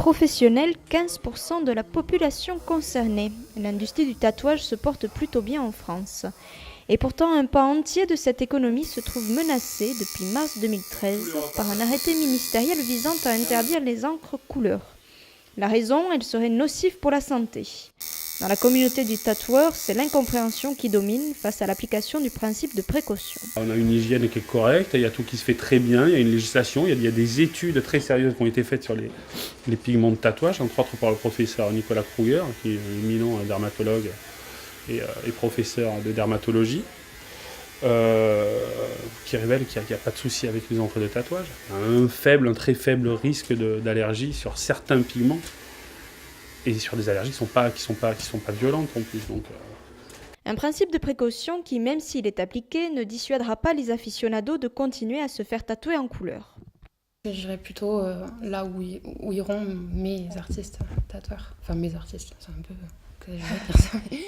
professionnels, 15% de la population concernée. L'industrie du tatouage se porte plutôt bien en France. Et pourtant, un pan entier de cette économie se trouve menacé depuis mars 2013 par un arrêté ministériel visant à interdire les encres couleurs. La raison, elle serait nocive pour la santé. Dans la communauté du tatoueur, c'est l'incompréhension qui domine face à l'application du principe de précaution. On a une hygiène qui est correcte, il y a tout qui se fait très bien, il y a une législation, il y a des études très sérieuses qui ont été faites sur les pigments de tatouage, entre autres par le professeur Nicolas Kruger, qui est un éminent dermatologue et professeur de dermatologie, qui révèle qu'il n'y a pas de souci avec les encres de tatouage. Un très faible risque d'allergie sur certains pigments et sur des allergies qui sont pas violentes en plus. Donc, Un principe de précaution qui, même s'il est appliqué, ne dissuadera pas les aficionados de continuer à se faire tatouer en couleur. J'irais plutôt là où iront mes artistes tatoueurs. Enfin, mes artistes, c'est un peu exagéré de dire ça. Mais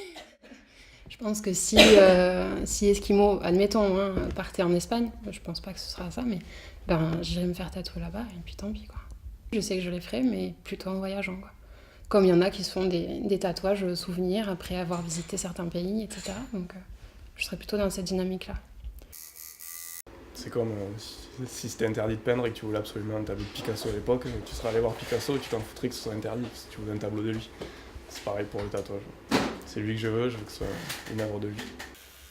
je pense que si Eskimo, admettons, partait en Espagne, je pense pas que ce sera ça, mais j'irai me faire tatouer là-bas et puis tant pis, quoi. Je sais que je les ferai, mais plutôt en voyageant, quoi. Comme il y en a qui se font des tatouages souvenirs après avoir visité certains pays, etc. Donc je serais plutôt dans cette dynamique-là. C'est comme si c'était interdit de peindre et que tu voulais absolument un tableau de Picasso à l'époque, tu serais allé voir Picasso et tu t'en foutrais que ce soit interdit si tu voulais un tableau de lui. C'est pareil pour le tatouage. C'est lui que je veux que ce soit une œuvre de lui.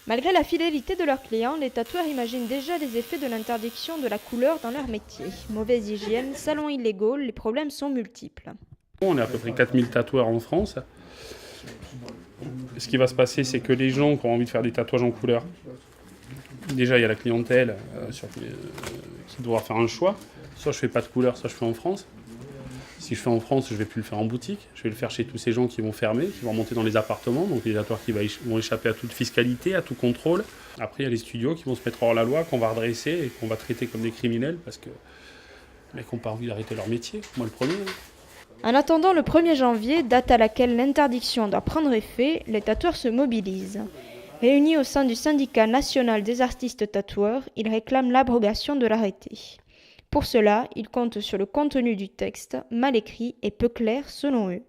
Malgré la fidélité de leurs clients, les tatoueurs imaginent déjà les effets de l'interdiction de la couleur dans leur métier. Mauvaise hygiène, salons illégaux, les problèmes sont multiples. on est à peu près 4000 tatoueurs en France. Ce qui va se passer, c'est que les gens qui ont envie de faire des tatouages en couleur, déjà il y a la clientèle qui doit faire un choix. Soit je fais pas de couleur, soit je fais en France. Si je fais en France, je vais plus le faire en boutique. Je vais le faire chez tous ces gens qui vont fermer, qui vont remonter dans les appartements. Donc les tatoueurs qui vont échapper à toute fiscalité, à tout contrôle. Après, il y a les studios qui vont se mettre hors la loi, qu'on va redresser et qu'on va traiter comme des criminels parce que les mecs n'ont pas envie d'arrêter leur métier. Moi, le premier. En attendant le 1er janvier, date à laquelle l'interdiction doit prendre effet, les tatoueurs se mobilisent. Réunis au sein du syndicat national des artistes tatoueurs, ils réclament l'abrogation de l'arrêté. Pour cela, ils comptent sur le contenu du texte, mal écrit et peu clair selon eux.